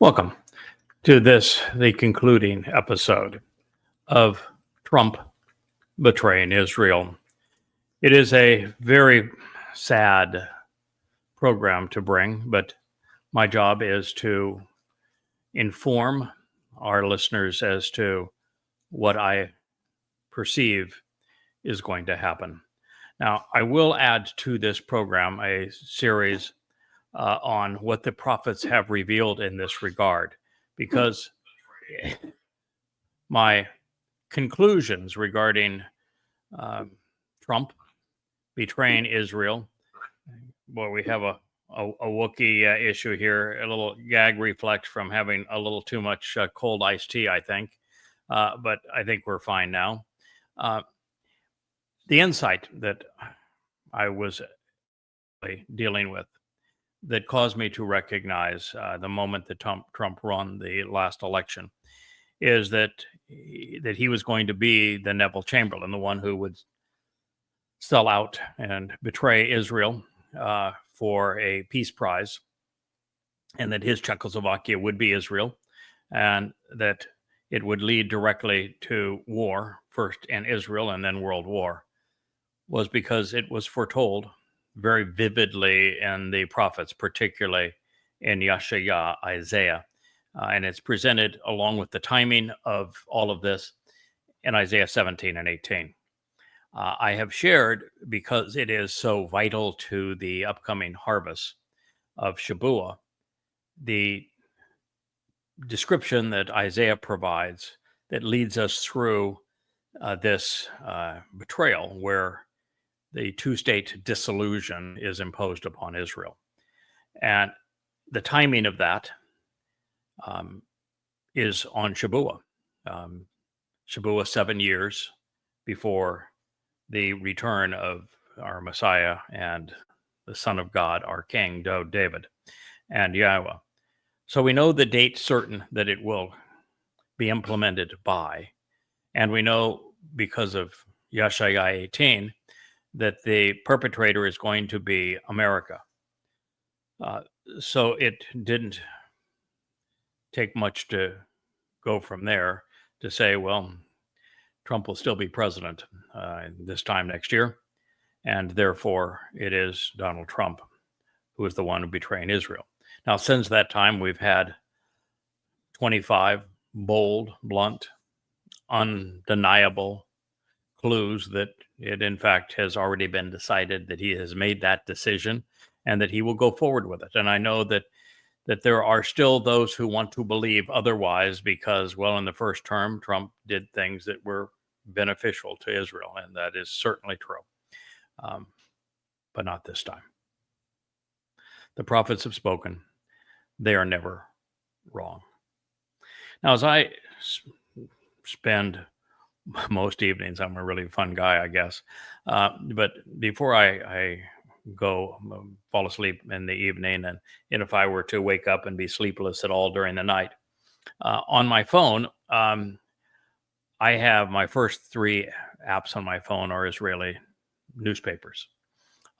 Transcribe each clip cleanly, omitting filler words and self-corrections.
Welcome to the concluding episode of Trump betraying Israel. It is a very sad program to bring, but my job is to inform our listeners as to what I perceive is going to happen. Now, I will add to this program a series on what the prophets have revealed in this regard, because my conclusions regarding Trump betraying Israel, well, we have a Wookiee issue here, a little gag reflex from having a little too much cold iced tea, I think. But I think we're fine now. The insight that I was dealing with that caused me to recognize the moment that Trump won the last election is that he was going to be the Neville Chamberlain, the one who would sell out and betray Israel for a peace prize, and that his Czechoslovakia would be Israel, and that it would lead directly to war, first in Israel and then world war, was because it was foretold very vividly in the prophets, particularly in Yeshayahu, Isaiah. And it's presented along with the timing of all of this in Isaiah 17 and 18. I have shared, because it is so vital to the upcoming harvest of Shabuah, the description that Isaiah provides that leads us through this betrayal, where the two-state dissolution is imposed upon Israel. And the timing of that is on Shabuah. Shabuah, 7 years before the return of our Messiah and the Son of God, our King, David, and Yahowah. So we know the date certain that it will be implemented by. And we know, because of Yeshayahu 18, that the perpetrator is going to be America. So it didn't take much to go from there to say, well, Trump will still be president this time next year, and therefore it is Donald Trump who is the one betraying Israel. Now, since that time, we've had 25 bold, blunt, undeniable clues that it, in fact, has already been decided that he has made that decision and that he will go forward with it. And I know that there are still those who want to believe otherwise because, well, in the first term, Trump did things that were beneficial to Israel, and that is certainly true, but not this time. The prophets have spoken. They are never wrong. Now, as I spend most evenings, I'm a really fun guy, I guess, but before I go fall asleep in the evening, and if I were to wake up and be sleepless at all during the night, on my phone, I have my first 3 apps on my phone are Israeli newspapers.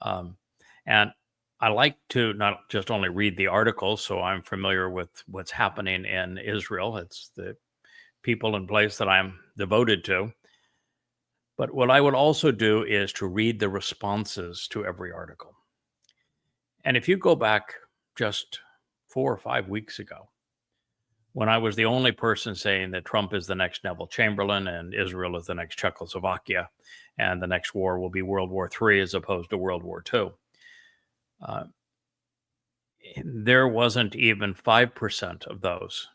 And I like to not just only read the articles, so I'm familiar with what's happening in Israel. It's the people and place that I'm devoted to. But what I would also do is to read the responses to every article. And if you go back just 4 or 5 weeks ago, when I was the only person saying that Trump is the next Neville Chamberlain and Israel is the next Czechoslovakia, and the next war will be World War III as opposed to World War II, there wasn't even 5% of those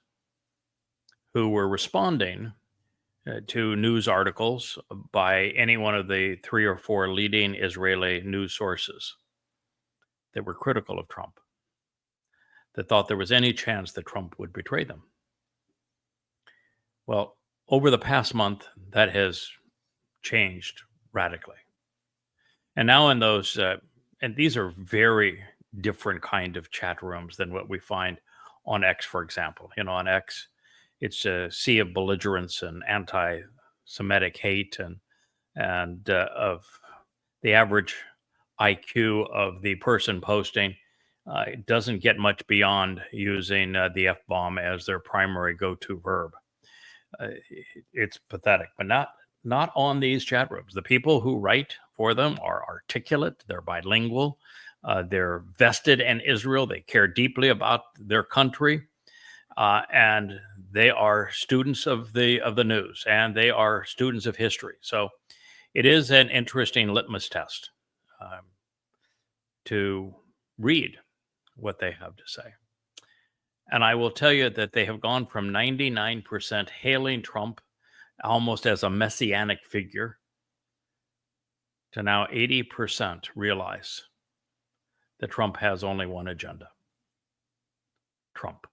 who were responding to news articles by any one of the 3 or 4 leading Israeli news sources that were critical of Trump, that thought there was any chance that Trump would betray them. Well, over the past month, that has changed radically. And now in those, and these are very different kind of chat rooms than what we find on X, for example. You know, on X, it's a sea of belligerence and anti-Semitic hate, and of the average IQ of the person posting it doesn't get much beyond using the F-bomb as their primary go-to verb. It's pathetic, but not on these chat rooms. The people who write for them are articulate, they're bilingual, they're vested in Israel, they care deeply about their country, and they are students of the news, and they are students of history. So it is an interesting litmus test to read what they have to say. And I will tell you that they have gone from 99% hailing Trump almost as a messianic figure to now 80% realize that Trump has only one agenda: Trump.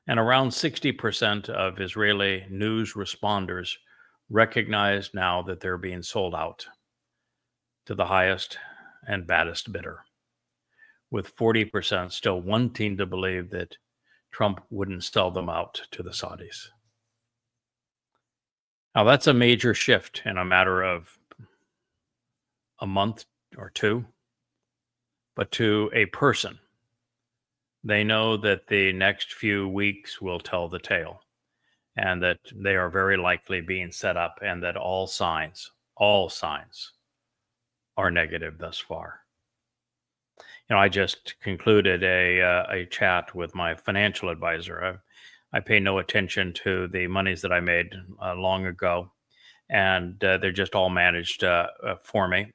And around 60% of Israeli news responders recognize now that they're being sold out to the highest and baddest bidder, with 40% still wanting to believe that Trump wouldn't sell them out to the Saudis. Now, that's a major shift in a matter of a month or two, but to a person, they know that the next few weeks will tell the tale, and that they are very likely being set up, and that all signs are negative thus far. I just concluded a chat with my financial advisor. I pay no attention to the monies that I made long ago, and they're just all managed for me.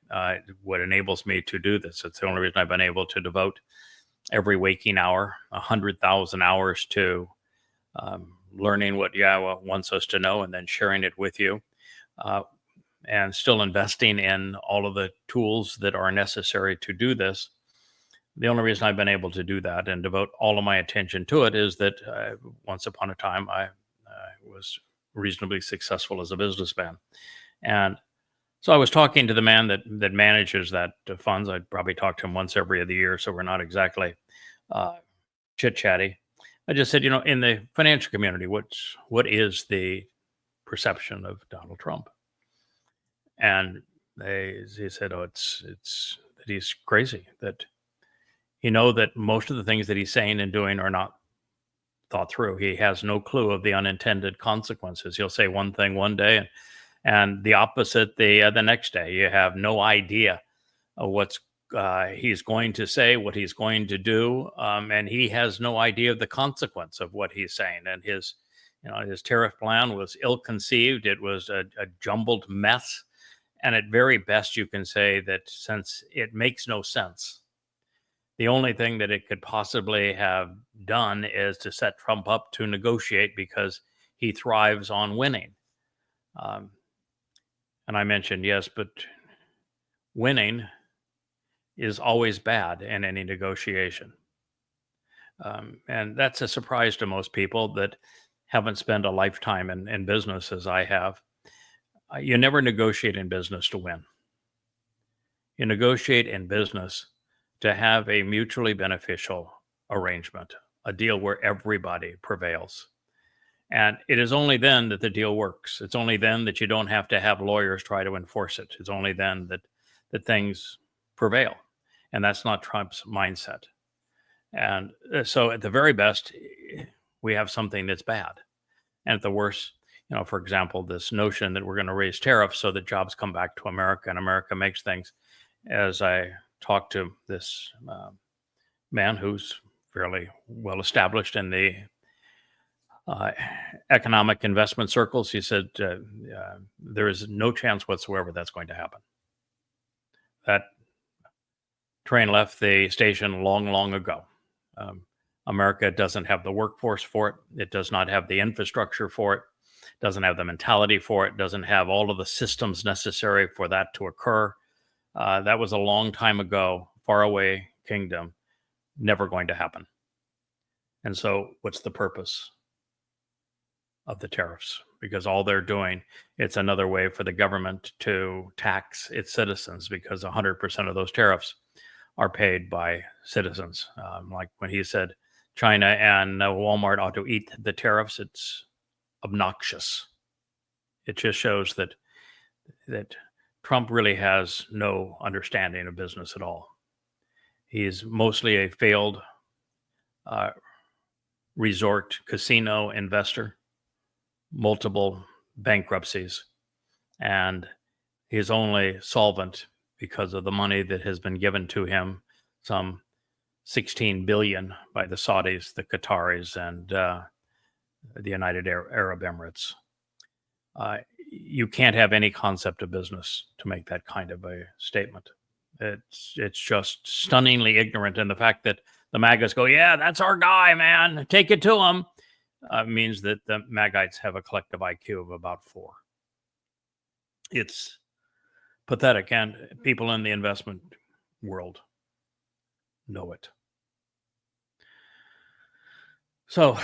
What enables me to do this, it's the only reason I've been able to devote every waking hour, 100,000 hours to learning what Yahowah wants us to know and then sharing it with you, and still investing in all of the tools that are necessary to do this. The only reason I've been able to do that and devote all of my attention to it is that once upon a time I was reasonably successful as a businessman. And so I was talking to the man that manages that funds. I'd probably talk to him once every other year, so we're not exactly chit-chatty. I just said, in the financial community, what is the perception of Donald Trump? And he said, it's that he's crazy, that that most of the things that he's saying and doing are not thought through. He has no clue of the unintended consequences. He'll say one thing one day and the opposite the next day. You have no idea of what's he's going to say, what he's going to do, and he has no idea of the consequence of what he's saying. And his tariff plan was ill-conceived. It was a jumbled mess. And at very best, you can say that since it makes no sense, the only thing that it could possibly have done is to set Trump up to negotiate, because he thrives on winning. And I mentioned, yes, but winning is always bad in any negotiation. And that's a surprise to most people that haven't spent a lifetime in business as I have. You never negotiate in business to win. You negotiate in business to have a mutually beneficial arrangement, a deal where everybody prevails. And it is only then that the deal works. It's only then that you don't have to have lawyers try to enforce it. It's only then that things prevail. And that's not Trump's mindset. And so at the very best, we have something that's bad. And at the worst, for example, this notion that we're going to raise tariffs so that jobs come back to America and America makes things. As I talked to this man who's fairly well established in the economic investment circles, he said there is no chance whatsoever that's going to happen. That train left the station long, long ago. America doesn't have the workforce for it. It does not have the infrastructure for it. Doesn't have the mentality for it. Doesn't have all of the systems necessary for that to occur. That was a long time ago, faraway kingdom, never going to happen. And so what's the purpose of the tariffs? Because all they're doing, it's another way for the government to tax its citizens, because 100% of those tariffs are paid by citizens. Like when he said China and Walmart ought to eat the tariffs, it's obnoxious. It just shows that Trump really has no understanding of business at all. He's mostly a failed resort casino investor, multiple bankruptcies, and he's only solvent because of the money that has been given to him, some 16 billion by the Saudis, the Qataris, and the United Arab Emirates. You can't have any concept of business to make that kind of a statement. It's just stunningly ignorant, and the fact that the MAGAs go, "Yeah, that's our guy, man. Take it to him," means that the MAGites have a collective IQ of about 4. It's pathetic, and people in the investment world know it. So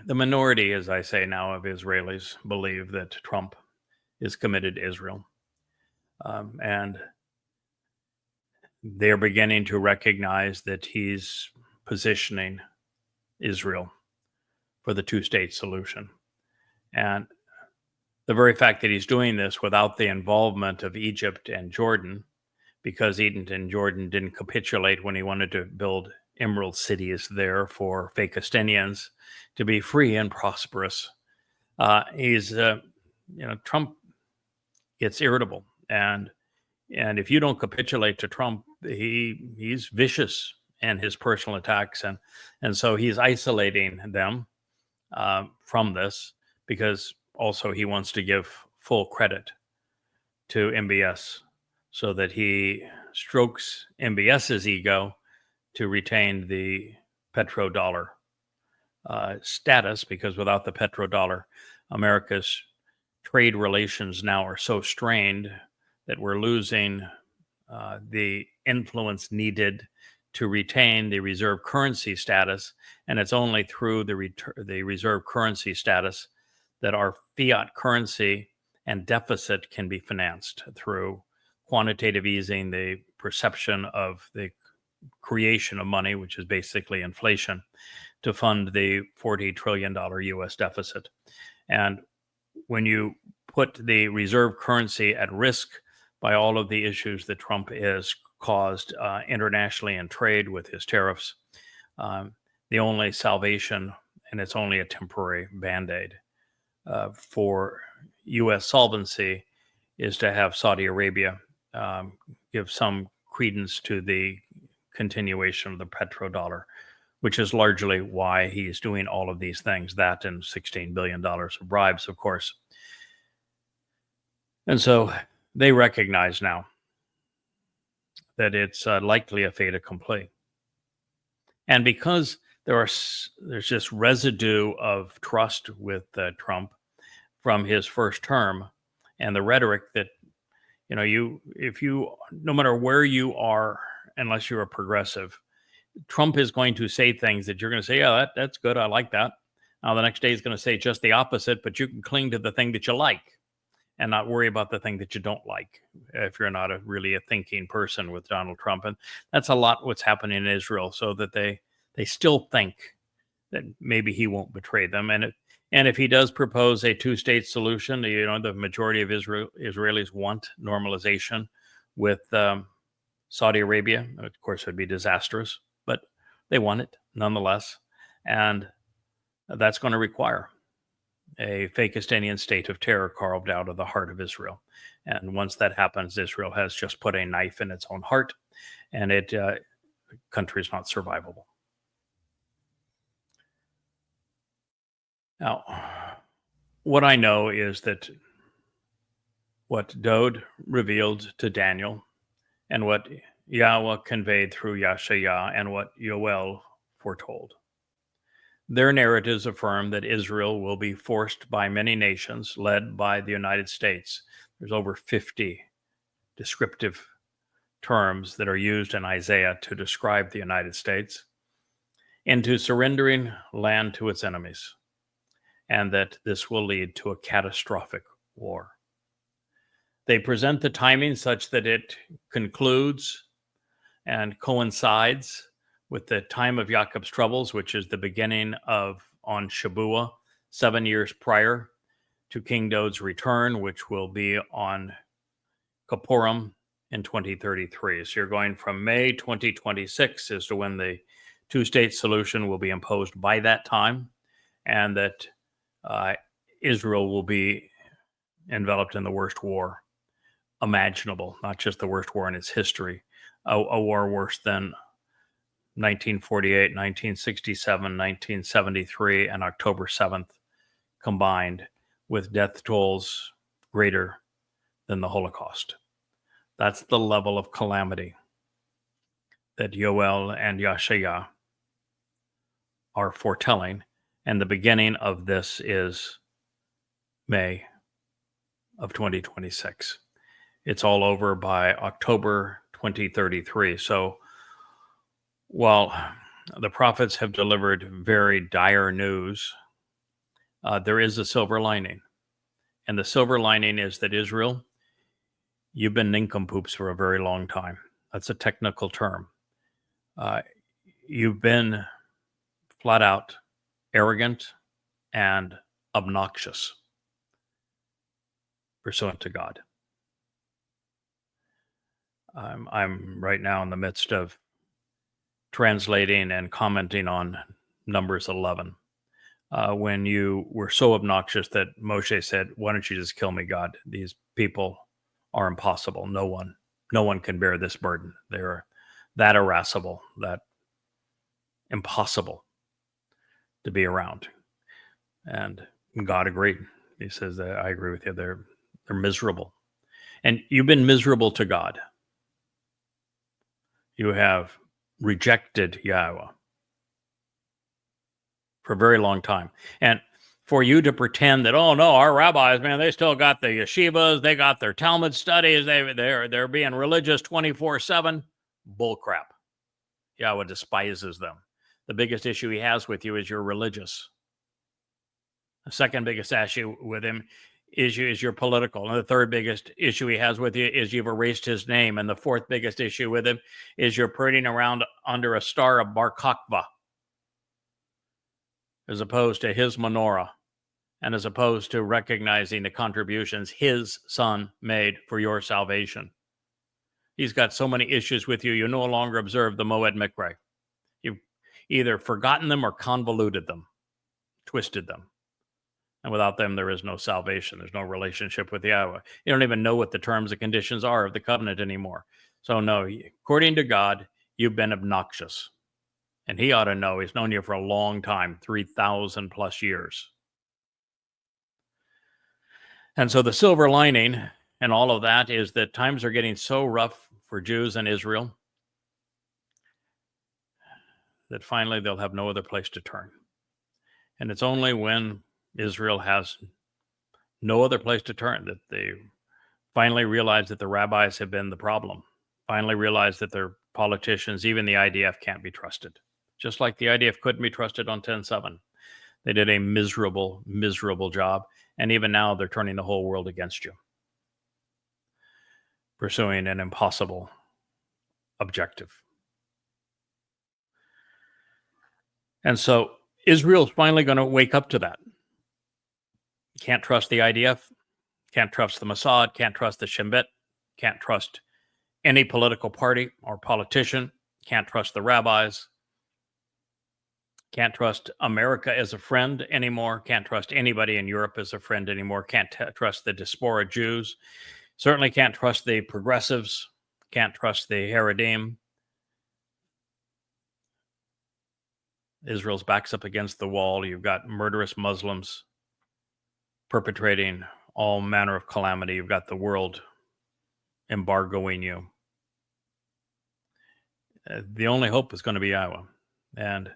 the minority, as I say now, of Israelis believe that Trump is committed to Israel. And they're beginning to recognize that he's positioning Israel for the two-state solution. And the very fact that he's doing this without the involvement of Egypt and Jordan, because Egypt and Jordan didn't capitulate when he wanted to build emerald cities there for Fakistinians to be free and prosperous. Trump gets irritable, and if you don't capitulate to Trump, he's vicious in his personal attacks, and so he's isolating them from this, because also he wants to give full credit to MBS so that he strokes MBS's ego to retain the petrodollar status, because without the petrodollar, America's trade relations now are so strained that we're losing the influence needed to retain the reserve currency status, and it's only through the reserve currency status that our fiat currency and deficit can be financed through quantitative easing, the perception of the creation of money, which is basically inflation, to fund the $40 trillion US deficit. And when you put the reserve currency at risk by all of the issues that Trump has caused internationally in trade with his tariffs, the only salvation, and it's only a temporary Band-Aid for U.S. solvency, is to have Saudi Arabia give some credence to the continuation of the petrodollar, which is largely why he's doing all of these things, that and $16 billion of bribes, of course. And so they recognize now that it's likely a fait accompli. And because there's this residue of trust with Trump from his first term, and the rhetoric that, no matter where you are, unless you're a progressive, Trump is going to say things that you're going to say, yeah, that's good. I like that. Now the next day he's going to say just the opposite, but you can cling to the thing that you like and not worry about the thing that you don't like, if you're not really a thinking person with Donald Trump. And that's a lot what's happening in Israel, so that they still think that maybe he won't betray them. And if he does propose a two-state solution, the majority of Israelis want normalization with Saudi Arabia. Of course, it would be disastrous, but they want it nonetheless. And that's going to require a Fakistinian state of terror carved out of the heart of Israel. And once that happens, Israel has just put a knife in its own heart, and the country is not survivable. Now, what I know is that what Dode revealed to Daniel, and what Yahweh conveyed through Yashayah, and what Yoel foretold. Their narratives affirm that Israel will be forced by many nations, led by the United States. There's over 50 descriptive terms that are used in Isaiah to describe the United States, into surrendering land to its enemies, and that this will lead to a catastrophic war. They present the timing such that it concludes and coincides with the time of Jacob's troubles, which is the beginning of on Shabuah, 7 years prior to King Dode's return, which will be on Kippurim in 2033. So you're going from May 2026 as to when the two-state solution will be imposed by that time, and that Israel will be enveloped in the worst war imaginable, not just the worst war in its history, a war worse than 1948, 1967, 1973, and October 7th combined, with death tolls greater than the Holocaust. That's the level of calamity that Yoel and Yashaya are foretelling. And the beginning of this is May of 2026. It's all over by October 2033. So while the prophets have delivered very dire news, there is a silver lining. And the silver lining is that Israel, you've been nincompoops for a very long time. That's a technical term. You've been flat out arrogant and obnoxious pursuant to God. I'm right now in the midst of translating and commenting on Numbers 11, when you were so obnoxious that Moshe said, "Why don't you just kill me, God? These people are impossible. No one can bear this burden. They're that irascible, that impossible to be around." And God agreed. He says that I agree with you. They're miserable. And you've been miserable to God. You have rejected Yahowah for a very long time. And for you to pretend that, oh no, our rabbis, man, they still got the yeshivas, they got their Talmud studies, they're being religious 24/7, bullcrap. Yahowah despises them. The biggest issue he has with you is you're religious. The second biggest issue with him is you're political. And the third biggest issue he has with you is you've erased his name. And the fourth biggest issue with him is you're parading around under a star of Bar Kokhba, as opposed to his menorah, and as opposed to recognizing the contributions his son made for your salvation. He's got so many issues with you, you no longer observe the Moed Mikre. You've either forgotten them or convoluted them, twisted them. And without them, there is no salvation. There's no relationship with Yahowah. You don't even know what the terms and conditions are of the covenant anymore. So no, according to God, you've been obnoxious. And he ought to know. He's known you for a long time, 3,000 plus years. And so the silver lining and all of that is that times are getting so rough for Jews in Israel that finally they'll have no other place to turn. And it's only when Israel has no other place to turn that they finally realize that the rabbis have been the problem, finally realize that their politicians, even the IDF, can't be trusted. Just like the IDF couldn't be trusted on 10/7. They did a miserable, miserable job. And even now they're turning the whole world against you, pursuing an impossible objective. And so Israel's finally going to wake up to that. Can't trust the IDF, can't trust the Mossad, can't trust the Shin Bet, can't trust any political party or politician, can't trust the rabbis, can't trust America as a friend anymore, can't trust anybody in Europe as a friend anymore, can't trust the diaspora Jews, certainly can't trust the progressives, can't trust the Haredim. Israel's backs up against the wall. You've got murderous Muslims perpetrating all manner of calamity. You've got the world embargoing you. The only hope is going to be Yahowah. And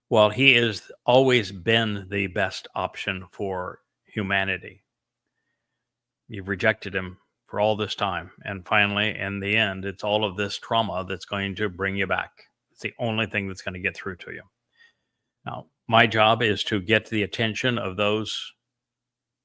while he has always been the best option for humanity, you've rejected him for all this time. And finally, in the end, it's all of this trauma that's going to bring you back. It's the only thing that's going to get through to you. Now, my job is to get the attention of those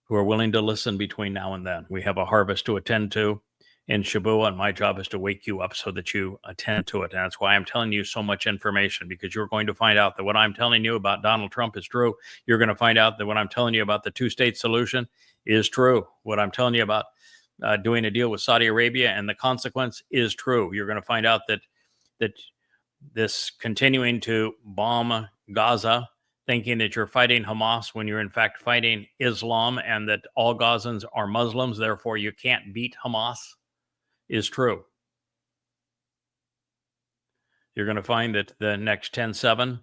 who are willing to listen between now and then. We have a harvest to attend to in Shabuah, and my job is to wake you up so that you attend to it. And that's why I'm telling you so much information, because you're going to find out that what I'm telling you about Donald Trump is true. You're going to find out that what I'm telling you about the two-state solution is true. What I'm telling you about doing a deal with Saudi Arabia, and the consequence is true. You're going to find out that this continuing to bomb Gaza, thinking that you're fighting Hamas when you're in fact fighting Islam, and that all Gazans are Muslims, therefore you can't beat Hamas, is true. You're going to find that the next 10/7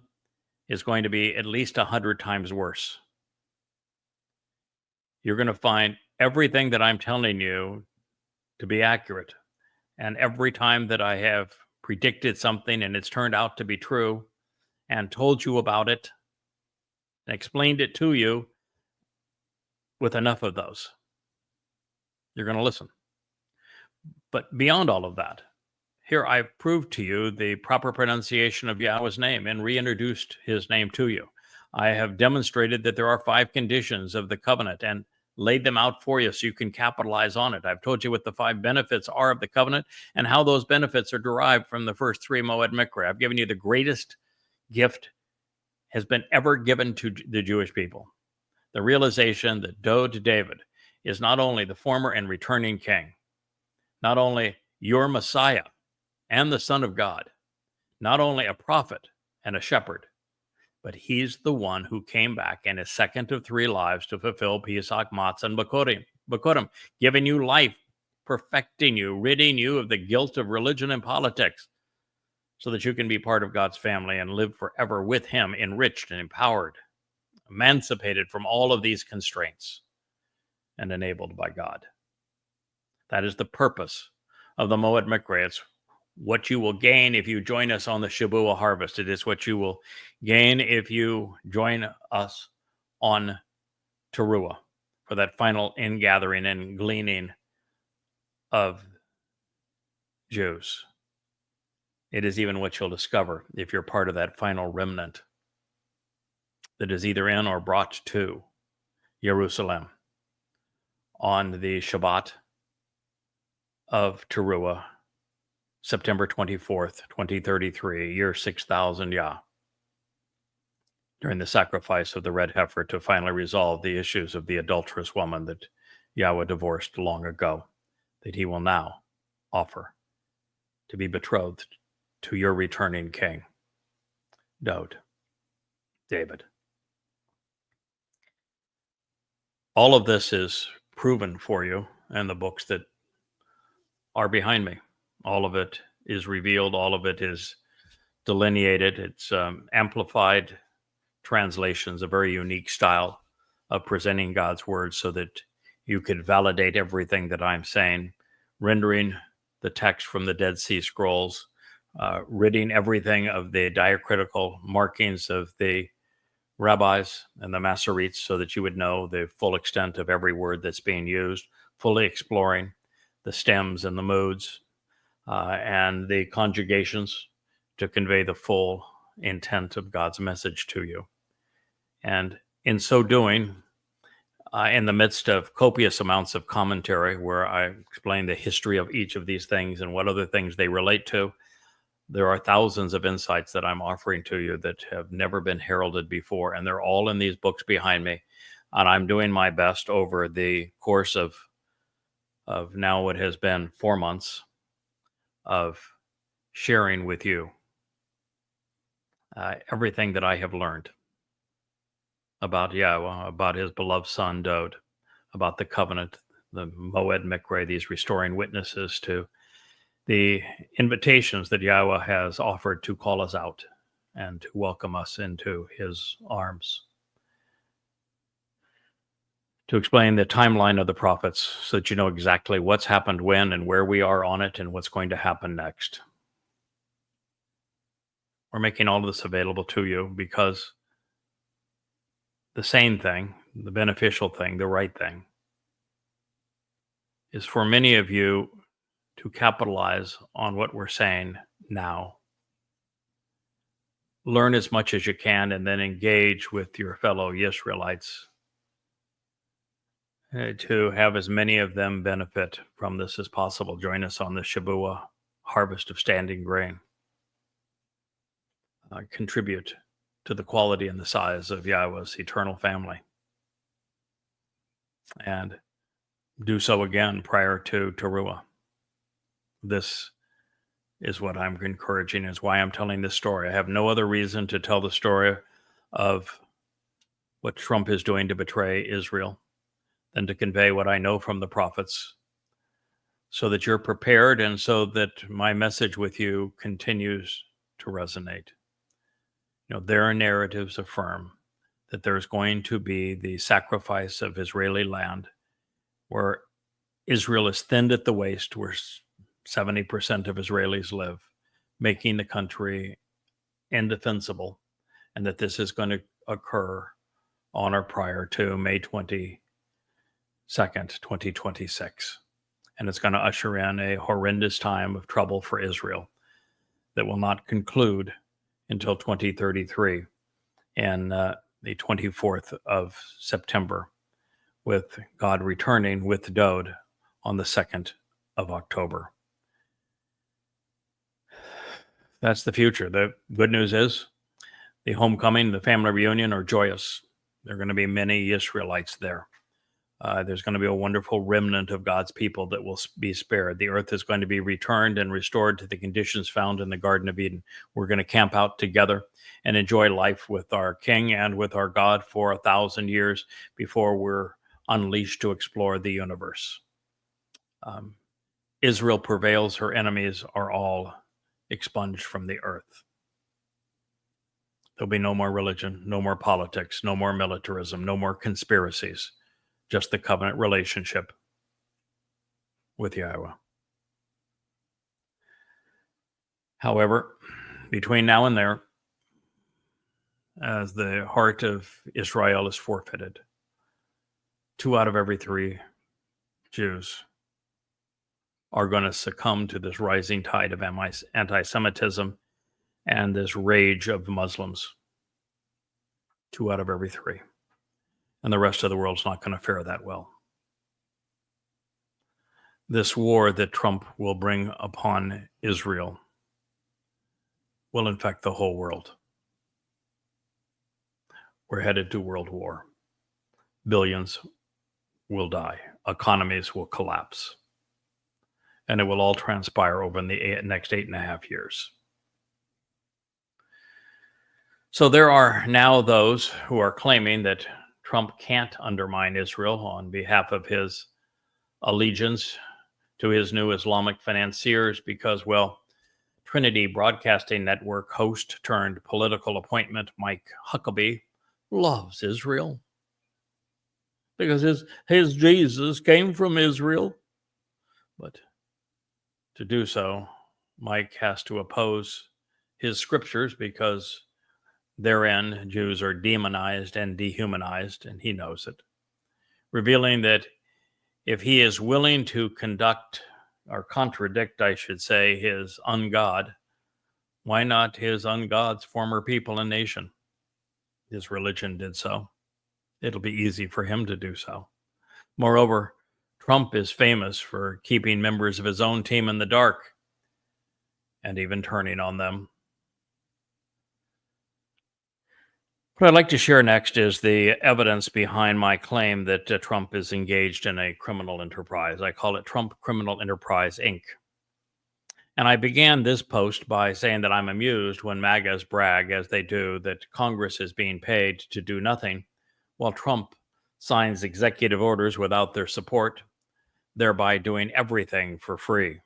is going to be at least 100 times worse. You're going to find everything that I'm telling you to be accurate. And every time that I have predicted something and it's turned out to be true and told you about it and explained it to you with enough of those, you're going to listen. But beyond all of that, here I've proved to you the proper pronunciation of Yahweh's name and reintroduced his name to you. I have demonstrated that there are 5 conditions of the covenant and laid them out for you so you can capitalize on it. I've told you what the 5 benefits are of the covenant and how those benefits are derived from the first 3 Moed Mikra. I've given you the greatest gift has been ever given to the Jewish people. The realization that Dod David is not only the former and returning king, not only your Messiah and the Son of God, not only a prophet and a shepherd, but he's the one who came back in his second of 3 lives to fulfill Pesach, Matzah, and Bakurim, giving you life, perfecting you, ridding you of the guilt of religion and politics, so that you can be part of God's family and live forever with him, enriched and empowered, emancipated from all of these constraints, and enabled by God. That is the purpose of the Moed Mikra. It's what you will gain if you join us on the Shabuah harvest. It is what you will gain if you join us on Towrah for that final ingathering and gleaning of Jews. It is even what you'll discover if you're part of that final remnant that is either in or brought to Jerusalem on the Shabat of Towrah, September 24th, 2033, year 6000 Yah, during the sacrifice of the red heifer to finally resolve the issues of the adulterous woman that Yahweh divorced long ago, that he will now offer to be betrothed to your returning king, David. All of this is proven for you in the books that are behind me. All of it is revealed. All of it is delineated. It's amplified translations, a very unique style of presenting God's word so that you could validate everything that I'm saying, rendering the text from the Dead Sea Scrolls, ridding everything of the diacritical markings of the rabbis and the Masoretes so that you would know the full extent of every word that's being used, fully exploring the stems and the moods and the conjugations to convey the full intent of God's message to you. And in so doing, in the midst of copious amounts of commentary where I explain the history of each of these things and what other things they relate to, there are thousands of insights that I'm offering to you that have never been heralded before, and they're all in these books behind me. And I'm doing my best over the course of now what has been 4 months of sharing with you everything that I have learned about Yahweh, about his beloved son, Dod, about the covenant, the Moed Mikra, these restoring witnesses to the invitations that Yahweh has offered to call us out and to welcome us into his arms. To explain the timeline of the prophets so that you know exactly what's happened when and where we are on it and what's going to happen next. We're making all of this available to you because the sane thing, the beneficial thing, the right thing, is for many of you to capitalize on what we're saying now. Learn as much as you can and then engage with your fellow Israelites to have as many of them benefit from this as possible. Join us on the Shabuah harvest of standing grain. Contribute to the quality and the size of Yahweh's eternal family. And do so again prior to Towrah. This is what I'm encouraging, is why I'm telling this story. I have no other reason to tell the story of what Trump is doing to betray Israel than to convey what I know from the prophets, so that you're prepared and so that my message with you continues to resonate. Their narratives affirm that there's going to be the sacrifice of Israeli land, where Israel is thinned at the waist, where 70% of Israelis live, making the country indefensible, and that this is going to occur on or prior to May 22nd, 2026. And it's going to usher in a horrendous time of trouble for Israel that will not conclude until 2033 and the 24th of September, with God returning with Dode on the 2nd of October. That's the future. The good news is the homecoming, the family reunion are joyous. There are going to be many Israelites there. There's going to be a wonderful remnant of God's people that will be spared. The earth is going to be returned and restored to the conditions found in the Garden of Eden. We're going to camp out together and enjoy life with our King and with our God for 1,000 years before we're unleashed to explore the universe. Israel prevails. Her enemies are all expunged from the earth. There'll be no more religion, no more politics, no more militarism, no more conspiracies. Just the covenant relationship with Yahowah. However, between now and there, as the heart of Israel is forfeited, 2 out of every 3 Jews are going to succumb to this rising tide of anti-Semitism and this rage of Muslims. 2 out of every 3. And the rest of the world's not going to fare that well. This war that Trump will bring upon Israel will infect the whole world. We're headed to world war. Billions will die. Economies will collapse. And it will all transpire over the next 8.5 years. So there are now those who are claiming that Trump can't undermine Israel on behalf of his allegiance to his new Islamic financiers because, well, Trinity Broadcasting Network host turned political appointment Mike Huckabee loves Israel because his Jesus came from Israel. But to do so, Mike has to oppose his scriptures because therein Jews are demonized and dehumanized, and he knows it, revealing that if he is willing to conduct or contradict, I should say, his ungod, why not his ungod's former people and nation? His religion did so. It'll be easy for him to do so. Moreover, Trump is famous for keeping members of his own team in the dark and even turning on them. What I'd like to share next is the evidence behind my claim that Trump is engaged in a criminal enterprise. I call it Trump Criminal Enterprise, Inc. And I began this post by saying that I'm amused when MAGAs brag, as they do, that Congress is being paid to do nothing, while Trump signs executive orders without their support, thereby doing everything for free.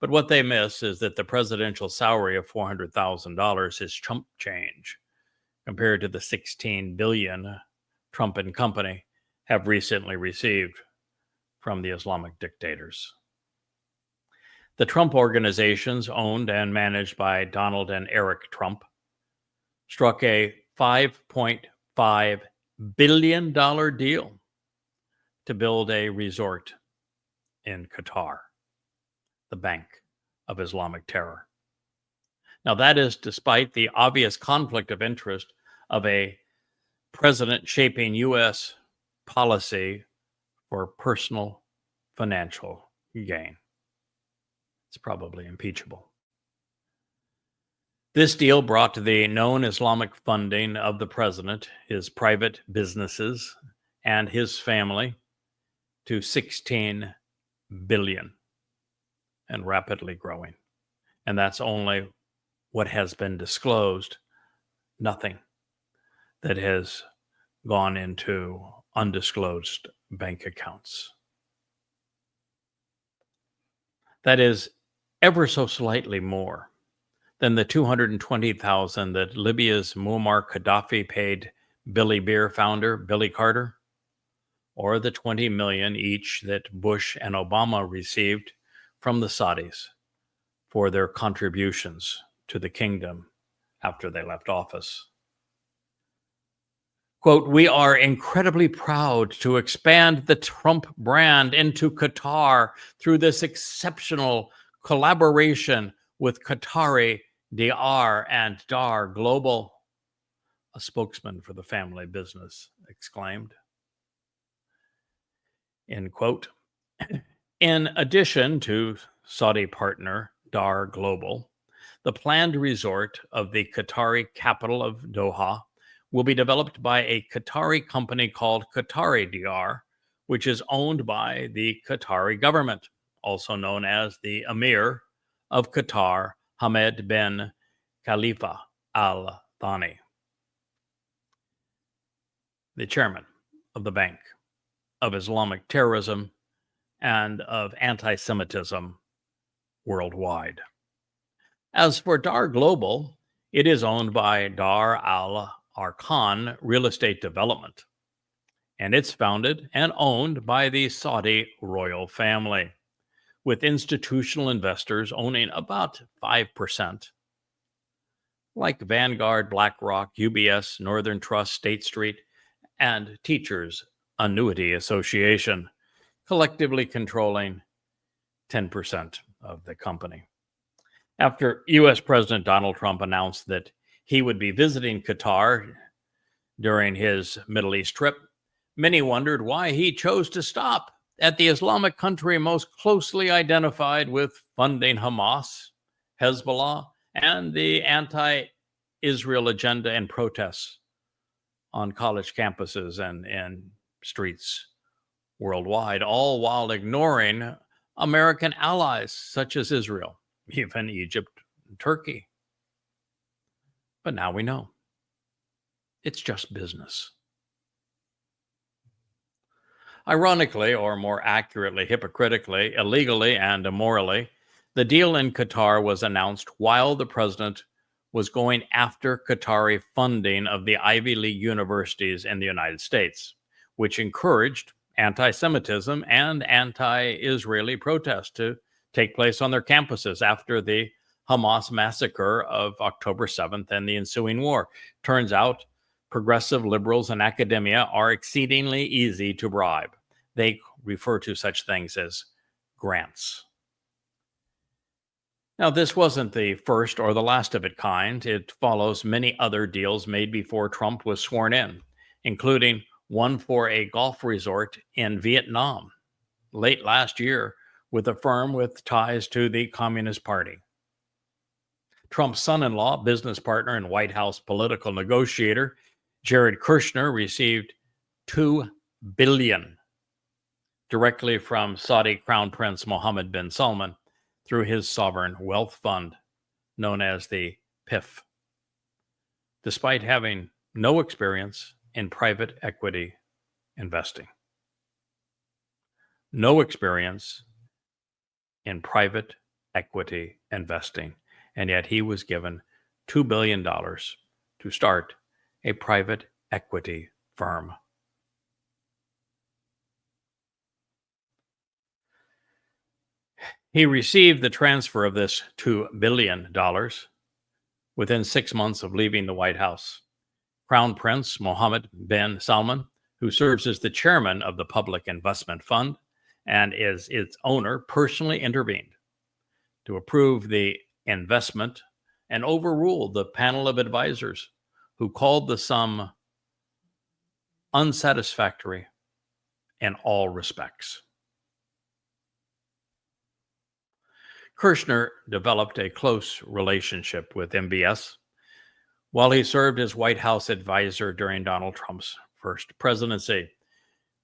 But what they miss is that the presidential salary of $400,000 is chump change compared to the $16 billion Trump and company have recently received from the Islamic dictators. The Trump organizations, owned and managed by Donald and Eric Trump, struck a $5.5 billion deal to build a resort in Qatar, the bank of Islamic terror. Now, that is despite the obvious conflict of interest of a president shaping U.S. policy for personal financial gain. It's probably impeachable. This deal brought the known Islamic funding of the president, his private businesses, and his family to 16 billion and rapidly growing. And that's only what has been disclosed, nothing that has gone into undisclosed bank accounts. That is ever so slightly more than the $220,000 that Libya's Muammar Gaddafi paid Billy Beer founder Billy Carter, or the $20 million each that Bush and Obama received from the Saudis for their contributions to the kingdom after they left office. Quote, "We are incredibly proud to expand the Trump brand into Qatar through this exceptional collaboration with Qatari DR and Dar Global," a spokesman for the family business exclaimed. End quote. In addition to Saudi partner Dar Global, the planned resort of the Qatari capital of Doha will be developed by a Qatari company called Qatari DR, which is owned by the Qatari government, also known as the Emir of Qatar, Hamad bin Khalifa Al Thani, the chairman of the Bank of Islamic Terrorism and of anti-Semitism worldwide. As for Dar Global, it is owned by Dar Al Arkan Real Estate Development, and it's founded and owned by the Saudi royal family, with institutional investors owning about 5%, like Vanguard, BlackRock, UBS, Northern Trust, State Street, and Teachers Annuity Association, collectively controlling 10% of the company. After U.S. President Donald Trump announced that he would be visiting Qatar during his Middle East trip, many wondered why he chose to stop at the Islamic country most closely identified with funding Hamas, Hezbollah, and the anti-Israel agenda and protests on college campuses and streets worldwide, all while ignoring American allies such as Israel, even Egypt and Turkey. But now we know. It's just business. Ironically, or more accurately, hypocritically, illegally, and immorally, the deal in Qatar was announced while the president was going after Qatari funding of the Ivy League universities in the United States, which encouraged anti-Semitism and anti-Israeli protests to take place on their campuses after the Hamas massacre of October 7th and the ensuing war. Turns out, progressive liberals in academia are exceedingly easy to bribe. They refer to such things as grants. Now, this wasn't the first or the last of its kind. It follows many other deals made before Trump was sworn in, including one for a golf resort in Vietnam late last year with a firm with ties to the Communist Party. Trump's son-in-law, business partner, and White House political negotiator, Jared Kushner, received $2 billion directly from Saudi Crown Prince Mohammed bin Salman through his sovereign wealth fund, known as the PIF, despite having no experience in private equity investing. No experience in private equity investing, and yet he was given $2 billion to start a private equity firm. He received the transfer of this $2 billion within 6 months of leaving the White House. Crown Prince Mohammed bin Salman, who serves as the chairman of the Public Investment Fund and is its owner, personally intervened to approve the investment and overruled the panel of advisors who called the sum unsatisfactory in all respects. Kushner developed a close relationship with MBS while he served as White House advisor during Donald Trump's first presidency.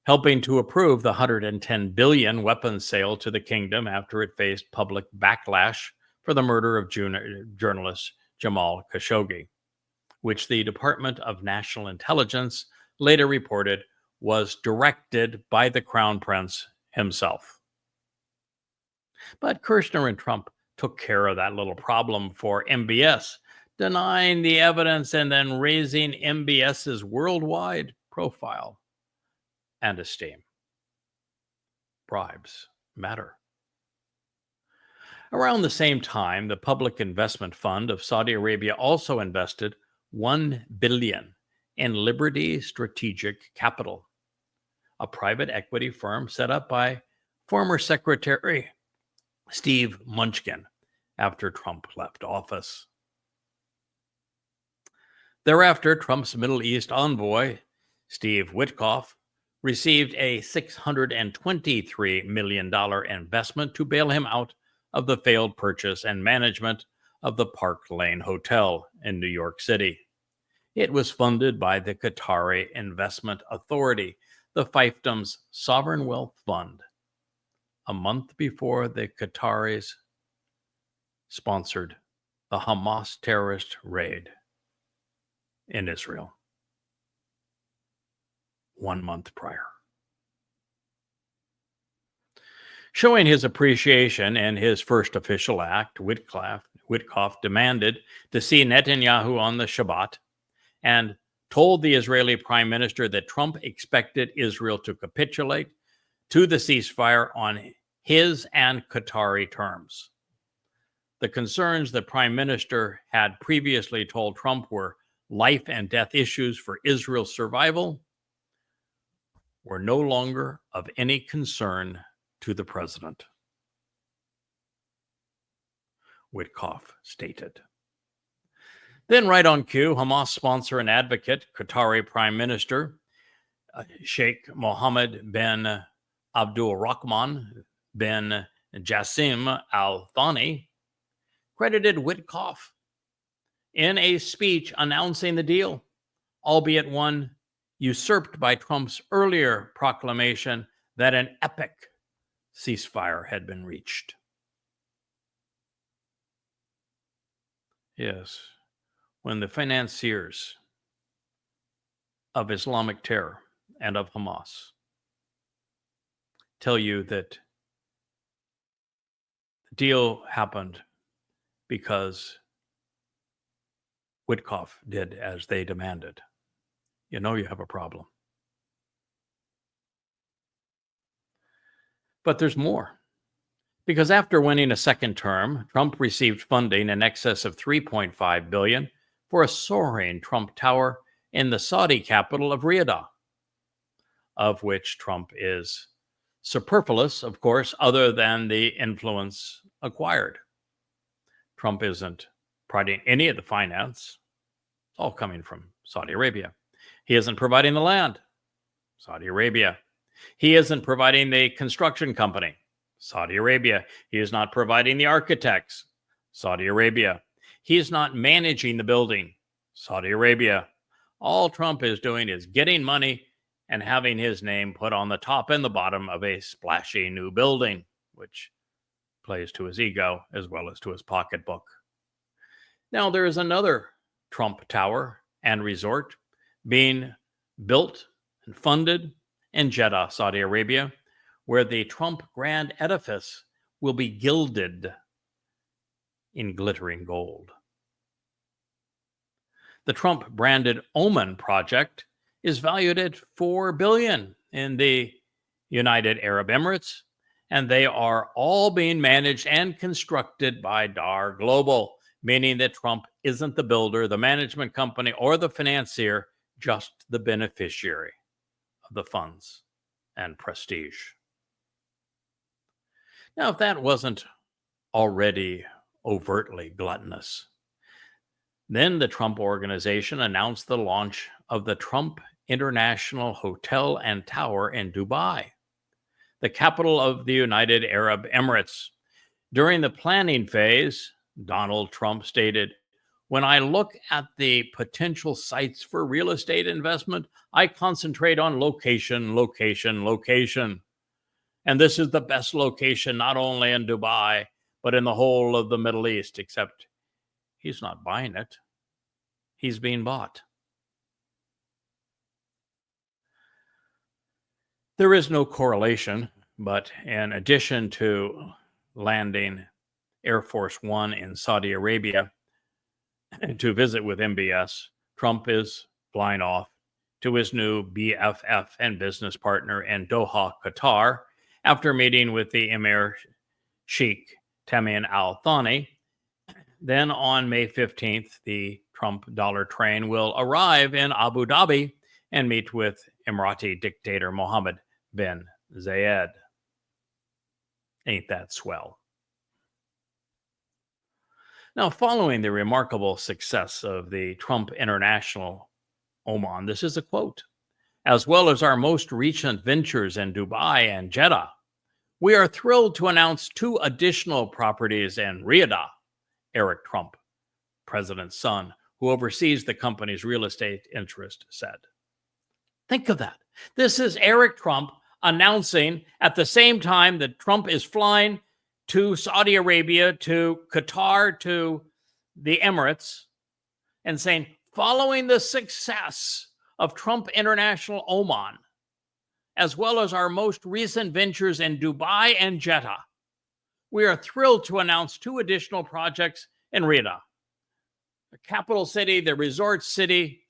helping to approve the $110 billion weapons sale to the kingdom after it faced public backlash for the murder of journalist Jamal Khashoggi, which the Department of National Intelligence later reported was directed by the Crown Prince himself. But Kirshner and Trump took care of that little problem for MBS, denying the evidence and then raising MBS's worldwide profile and esteem. Bribes matter. Around the same time, the Public Investment Fund of Saudi Arabia also invested $1 billion in Liberty Strategic Capital, a private equity firm set up by former Secretary Steve Mnuchin after Trump left office. Thereafter, Trump's Middle East envoy, Steve Witkoff, received a $623 million investment to bail him out of the failed purchase and management of the Park Lane Hotel in New York City. It was funded by the Qatari Investment Authority, the fiefdom's sovereign wealth fund, a month before the Qataris sponsored the Hamas terrorist raid in Israel. 1 month prior. Showing his appreciation in his first official act, Witkoff demanded to see Netanyahu on the Shabat and told the Israeli prime minister that Trump expected Israel to capitulate to the ceasefire on his and Qatari terms. The concerns the prime minister had previously told Trump were life and death issues for Israel's survival were no longer of any concern to the president, Witkoff stated. Then, right on cue, Hamas sponsor and advocate, Qatari Prime Minister Sheikh Mohammed bin Abdul Rahman bin Jassim Al Thani credited Witkoff in a speech announcing the deal, albeit one usurped by Trump's earlier proclamation that an epic ceasefire had been reached. Yes, when the financiers of Islamic terror and of Hamas tell you that the deal happened because Witkoff did as they demanded, you know you have a problem. But there's more. Because after winning a second term, Trump received funding in excess of $3.5 billion for a soaring Trump Tower in the Saudi capital of Riyadh, of which Trump is superfluous, of course, other than the influence acquired. Trump isn't providing any of the finance. It's all coming from Saudi Arabia. He isn't providing the land. Saudi Arabia. He isn't providing the construction company. Saudi Arabia. He is not providing the architects. Saudi Arabia. He is not managing the building. Saudi Arabia. All Trump is doing is getting money and having his name put on the top and the bottom of a splashy new building, which plays to his ego as well as to his pocketbook. Now, there is another Trump Tower and resort being built and funded in Jeddah, Saudi Arabia, where the Trump Grand Edifice will be gilded in glittering gold. The Trump-branded Oman project is valued at $4 billion in the United Arab Emirates, and they are all being managed and constructed by Dar Global, meaning that Trump isn't the builder, the management company, or the financier, just the beneficiary of the funds and prestige. Now, if that wasn't already overtly gluttonous, then the Trump Organization announced the launch of the Trump International Hotel and Tower in Dubai, the capital of the United Arab Emirates. During the planning phase, Donald Trump stated, When I look at the potential sites for real estate investment, I concentrate on location, location, location. And this is the best location, not only in Dubai, but in the whole of the Middle East, except he's not buying it. He's being bought. There is no correlation, but in addition to landing Air Force One in Saudi Arabia to visit with MBS, Trump is flying off to his new BFF and business partner in Doha, Qatar, after meeting with the Emir Sheikh Tamim Al Thani. Then on May 15th, the Trump dollar train will arrive in Abu Dhabi and meet with Emirati dictator Mohammed bin Zayed. Ain't that swell? Now, following the remarkable success of the Trump International Oman, this is a quote, as well as our most recent ventures in Dubai and Jeddah, we are thrilled to announce 2 additional properties in Riyadh. Eric Trump, president's son, who oversees the company's real estate interest, said. Think of that. This is Eric Trump announcing at the same time that Trump is flying to Saudi Arabia, to Qatar, to the Emirates, and saying, following the success of Trump International Oman, as well as our most recent ventures in Dubai and Jeddah, we are thrilled to announce 2 additional projects in Riyadh, the capital city, the resort city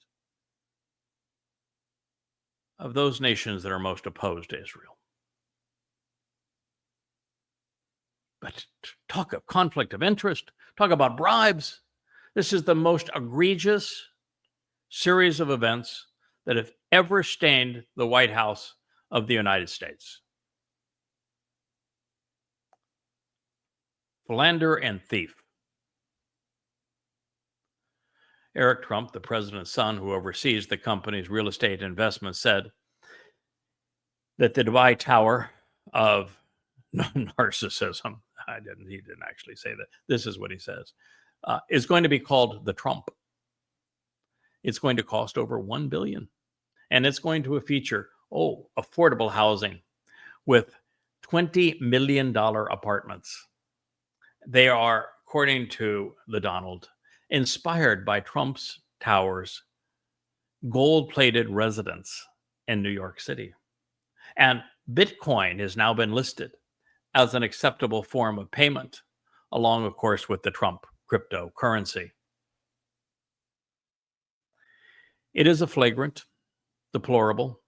of those nations that are most opposed to Israel. But talk of conflict of interest, talk about bribes. This is the most egregious series of events that have ever stained the White House of the United States. Philanderer and thief. Eric Trump, the president's son who oversees the company's real estate investments, said that the Dubai Tower of narcissism, he didn't actually say that. This is what he says, is going to be called the Trump. It's going to cost over $1 billion. And it's going to feature, affordable housing with $20 million apartments. They are, according to the Donald, inspired by Trump's towers, gold-plated residence in New York City. And Bitcoin has now been listed as an acceptable form of payment, along, of course, with the Trump cryptocurrency. It is a flagrant, deplorable,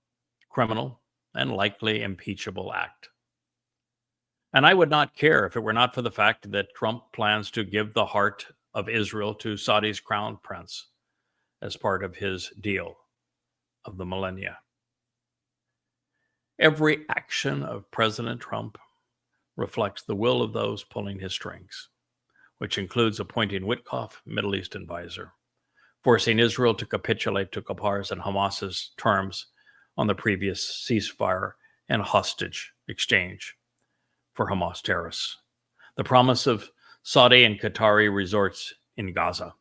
criminal, and likely impeachable act. And I would not care if it were not for the fact that Trump plans to give the heart of Israel to Saudi's crown prince as part of his deal of the millennia. Every action of President Trump reflects the will of those pulling his strings, which includes appointing Witkoff Middle East advisor, forcing Israel to capitulate to Qatar's and Hamas's terms on the previous ceasefire and hostage exchange for Hamas terrorists, the promise of Saudi and Qatari resorts in Gaza,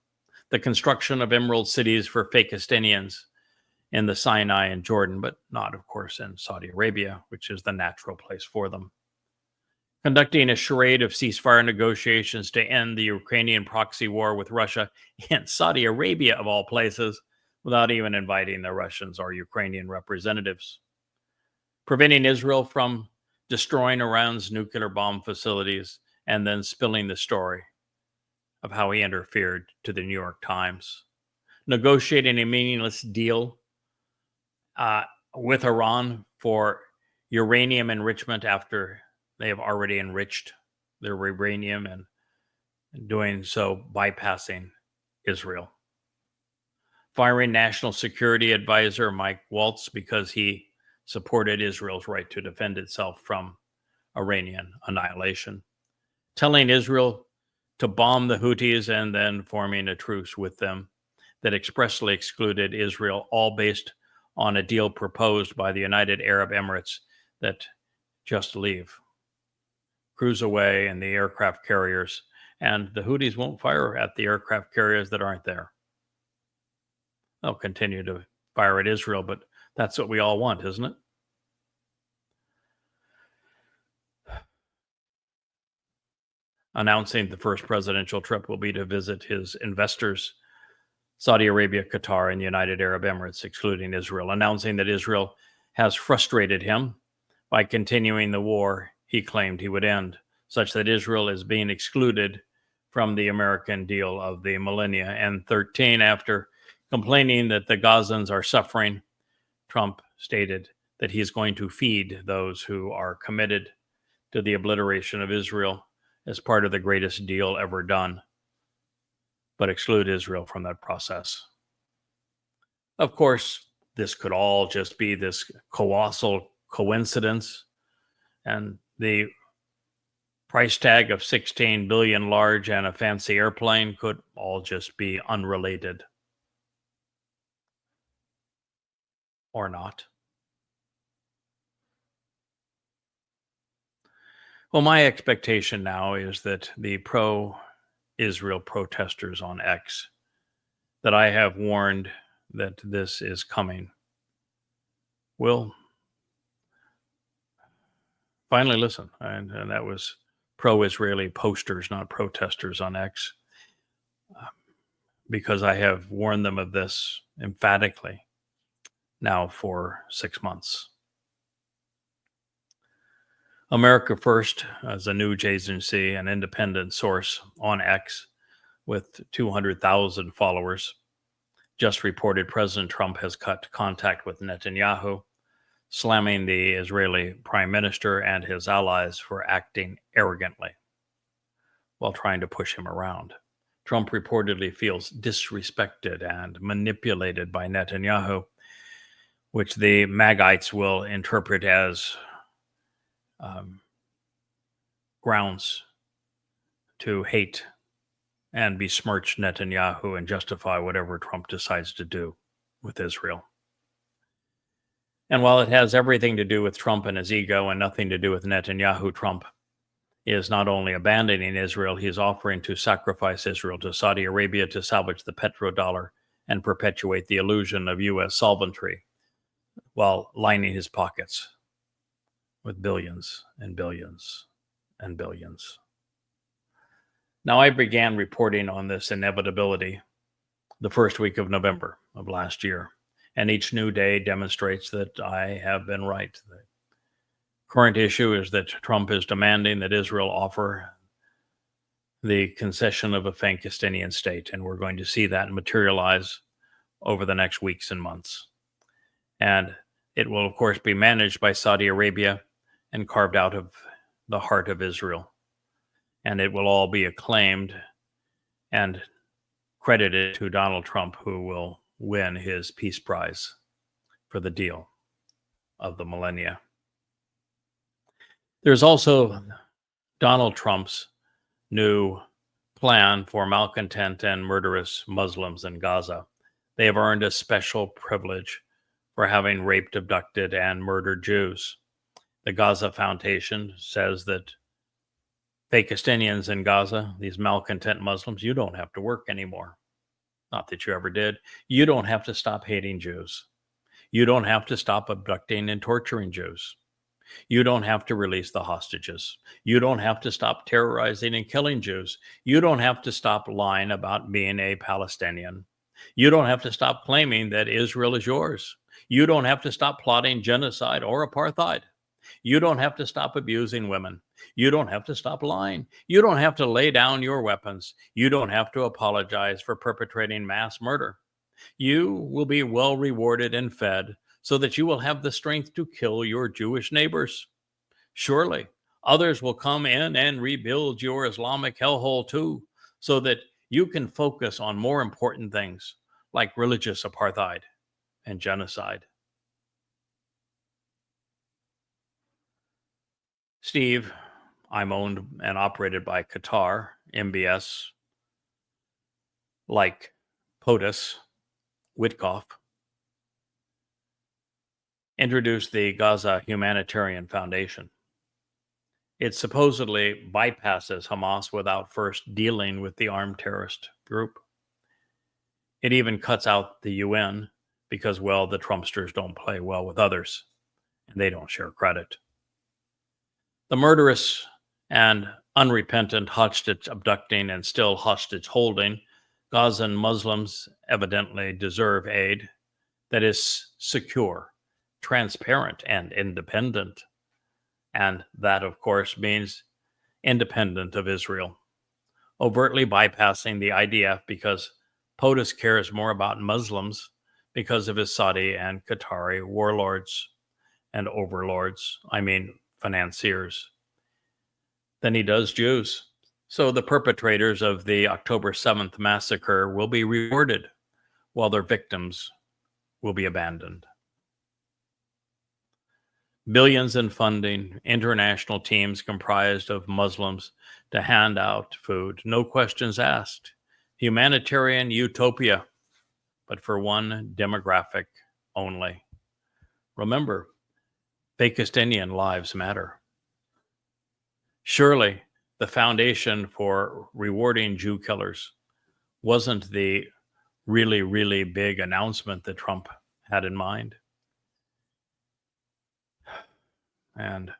the construction of emerald cities for Fakistinians in the Sinai and Jordan, but not, of course, in Saudi Arabia, which is the natural place for them, conducting a charade of ceasefire negotiations to end the Ukrainian proxy war with Russia in Saudi Arabia, of all places, without even inviting the Russians or Ukrainian representatives, preventing Israel from destroying Iran's nuclear bomb facilities, and then spilling the story of how he interfered to the New York Times, negotiating a meaningless deal with Iran for uranium enrichment after they have already enriched their uranium, and doing so bypassing Israel. Firing National Security Advisor Mike Waltz because he supported Israel's right to defend itself from Iranian annihilation. Telling Israel to bomb the Houthis and then forming a truce with them that expressly excluded Israel, all based on a deal proposed by the United Arab Emirates that just leave, cruise away in the aircraft carriers and the Houthis won't fire at the aircraft carriers that aren't there. They'll continue to fire at Israel, but that's what we all want, isn't it? Announcing the first presidential trip will be to visit his investors, Saudi Arabia, Qatar, and the United Arab Emirates, excluding Israel, announcing that Israel has frustrated him by continuing the war he claimed he would end, such that Israel is being excluded from the American deal of the millennia. And 13, after complaining that the Gazans are suffering, Trump stated that he's going to feed those who are committed to the obliteration of Israel as part of the greatest deal ever done, but exclude Israel from that process. Of course, this could all just be this colossal coincidence, and the price tag of 16 billion large and a fancy airplane could all just be unrelated. Or not. Well, my expectation now is that the pro-Israel protesters on X, that I have warned that this is coming, will finally listen. And that was pro-Israeli posters, not protesters on X, because I have warned them of this emphatically now for 6 months. America First is a news agency, an independent source on X with 200,000 followers, just reported President Trump has cut contact with Netanyahu, slamming the Israeli prime minister and his allies for acting arrogantly while trying to push him around. Trump reportedly feels disrespected and manipulated by Netanyahu, which the Magites will interpret as grounds to hate and besmirch Netanyahu and justify whatever Trump decides to do with Israel. And while it has everything to do with Trump and his ego and nothing to do with Netanyahu, Trump is not only abandoning Israel, he is offering to sacrifice Israel to Saudi Arabia to salvage the petrodollar and perpetuate the illusion of U.S. solvency while lining his pockets with billions and billions and billions. Now, I began reporting on this inevitability the first week of November of last year, and each new day demonstrates that I have been right. The current issue is that Trump is demanding that Israel offer the concession of a Palestinian state, and we're going to see that materialize over the next weeks and months. And it will, of course, be managed by Saudi Arabia and carved out of the heart of Israel. And it will all be acclaimed and credited to Donald Trump, who will win his Peace Prize for the deal of the millennia. There's also Donald Trump's new plan for malcontent and murderous Muslims in Gaza. They have earned a special privilege for having raped, abducted, and murdered Jews. The Gaza Foundation says that Palestinians in Gaza, these malcontent Muslims, you don't have to work anymore. Not that you ever did. You don't have to stop hating Jews. You don't have to stop abducting and torturing Jews. You don't have to release the hostages. You don't have to stop terrorizing and killing Jews. You don't have to stop lying about being a Palestinian. You don't have to stop claiming that Israel is yours. You don't have to stop plotting genocide or apartheid. You don't have to stop abusing women. You don't have to stop lying. You don't have to lay down your weapons. You don't have to apologize for perpetrating mass murder. You will be well rewarded and fed so that you will have the strength to kill your Jewish neighbors. Surely, others will come in and rebuild your Islamic hellhole too, so that you can focus on more important things like religious apartheid and genocide. Steve, I'm owned and operated by Qatar, MBS, like POTUS, Witkoff, introduced the Gaza Humanitarian Foundation. It supposedly bypasses Hamas without first dealing with the armed terrorist group. It even cuts out the UN because, well, the Trumpsters don't play well with others and they don't share credit. The murderous and unrepentant hostage abducting and still hostage holding Gazan Muslims evidently deserve aid that is secure, transparent, and independent. And that, of course, means independent of Israel, overtly bypassing the IDF because POTUS cares more about Muslims because of his Saudi and Qatari warlords and overlords, financiers, than he does Jews. So the perpetrators of the October 7th massacre will be rewarded while their victims will be abandoned. Billions in funding, international teams comprised of Muslims to hand out food, no questions asked. Humanitarian utopia, but for one demographic only. Remember, Pakistani lives matter. Surely the foundation for rewarding Jew killers wasn't the really, really big announcement that Trump had in mind. And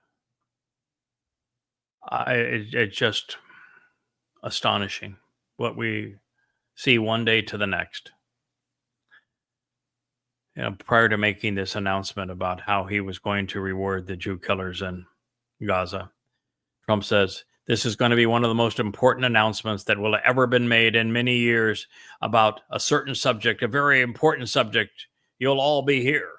it's just astonishing what we see one day to the next. Prior to making this announcement about how he was going to reward the Jew killers in Gaza, Trump says, this is going to be one of the most important announcements that will have ever been made in many years about a certain subject, a very important subject. You'll all be here.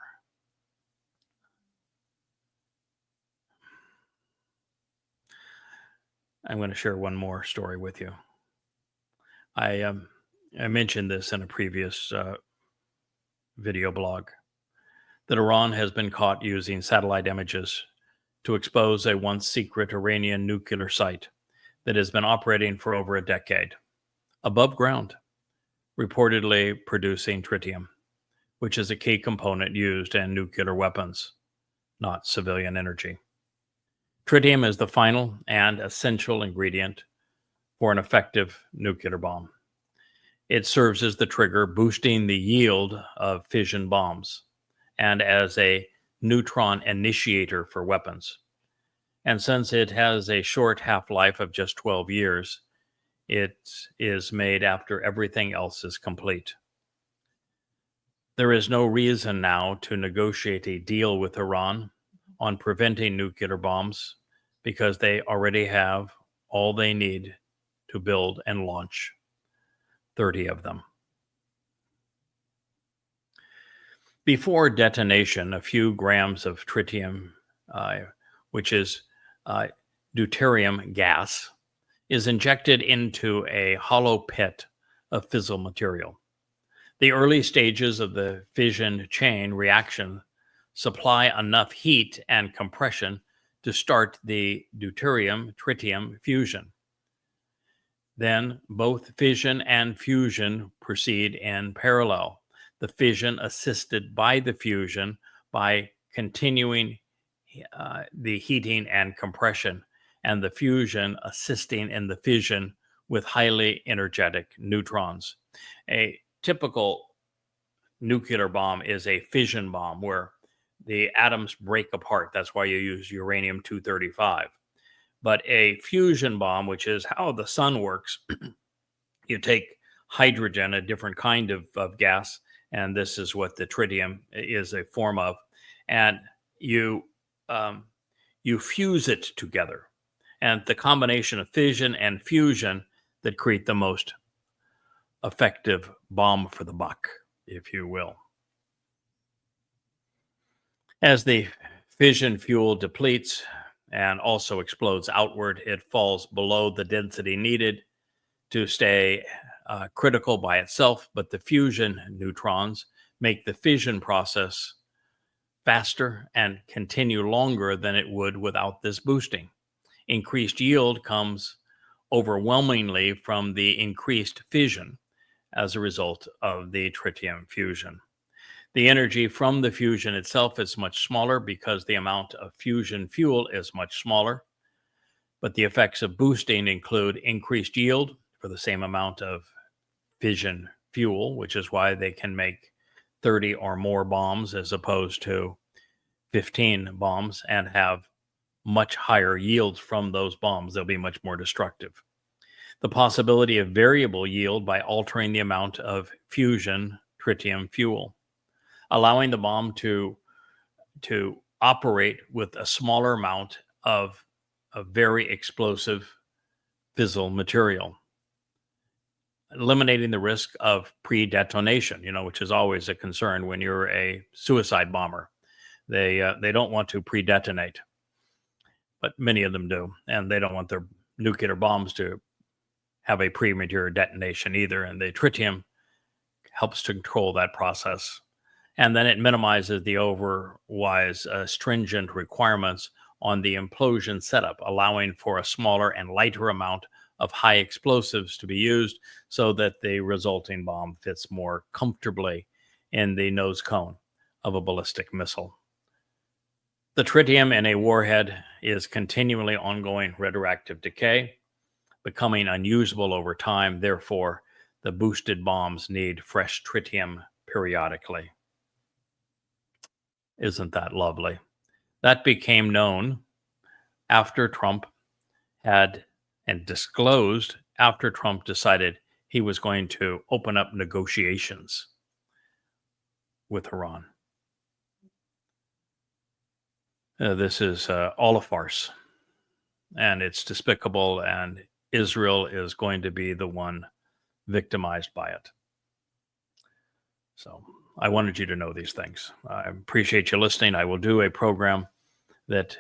I'm going to share one more story with you. I mentioned this in a previous video blog, that Iran has been caught using satellite images to expose a once secret Iranian nuclear site that has been operating for over a decade, above ground, reportedly producing tritium, which is a key component used in nuclear weapons, not civilian energy. Tritium is the final and essential ingredient for an effective nuclear bomb. It serves as the trigger, boosting the yield of fission bombs, and as a neutron initiator for weapons. And since it has a short half-life of just 12 years, it is made after everything else is complete. There is no reason now to negotiate a deal with Iran on preventing nuclear bombs because they already have all they need to build and launch 30 of them. Before detonation, a few grams of tritium, which is deuterium gas, is injected into a hollow pit of fissile material. The early stages of the fission chain reaction supply enough heat and compression to start the deuterium-tritium fusion. Then both fission and fusion proceed in parallel. The fission assisted by the fusion by continuing the heating and compression, and the fusion assisting in the fission with highly energetic neutrons. A typical nuclear bomb is a fission bomb where the atoms break apart. That's why you use uranium-235. But a fusion bomb, which is how the sun works, you take hydrogen, a different kind of gas, and this is what the tritium is a form of, and you fuse it together. And the combination of fission and fusion that create the most effective bomb for the buck, if you will. As the fission fuel depletes and also explodes outward, it falls below the density needed to stay critical by itself, but the fusion neutrons make the fission process faster and continue longer than it would without this boosting. Increased yield comes overwhelmingly from the increased fission as a result of the tritium fusion. The energy from the fusion itself is much smaller because the amount of fusion fuel is much smaller. But the effects of boosting include increased yield for the same amount of fission fuel, which is why they can make 30 or more bombs as opposed to 15 bombs and have much higher yields from those bombs. They'll be much more destructive. The possibility of variable yield by altering the amount of fusion tritium fuel, allowing the bomb to operate with a smaller amount of a very explosive fissile material, eliminating the risk of pre-detonation, which is always a concern when you're a suicide bomber. They don't want to pre-detonate, but many of them do, and they don't want their nuclear bombs to have a premature detonation either, and the tritium helps to control that process. And then it minimizes the overwise stringent requirements on the implosion setup, allowing for a smaller and lighter amount of high explosives to be used so that the resulting bomb fits more comfortably in the nose cone of a ballistic missile. The tritium in a warhead is continually ongoing radioactive decay, becoming unusable over time. Therefore, the boosted bombs need fresh tritium periodically. Isn't that lovely? That became known after Trump had and disclosed after Trump decided he was going to open up negotiations with Iran. This is all a farce, and it's despicable, and Israel is going to be the one victimized by it. So I wanted you to know these things. I appreciate you listening. I will do a program that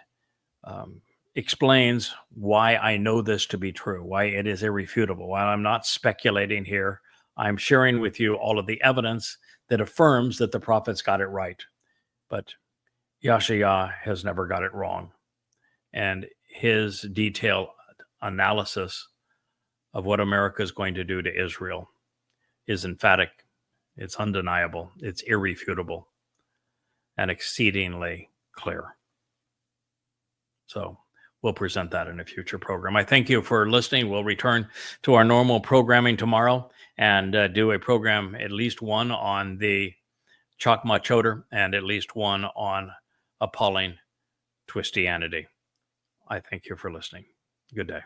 explains why I know this to be true, why it is irrefutable. While I'm not speculating here, I'm sharing with you all of the evidence that affirms that the prophets got it right. But Yahshua has never got it wrong. And his detailed analysis of what America is going to do to Israel is emphatic, it's undeniable, it's irrefutable, and exceedingly clear. So we'll present that in a future program. I thank you for listening. We'll return to our normal programming tomorrow and do a program, at least one on the Chakma Chodar and at least one on appalling Twistianity. I thank you for listening. Good day.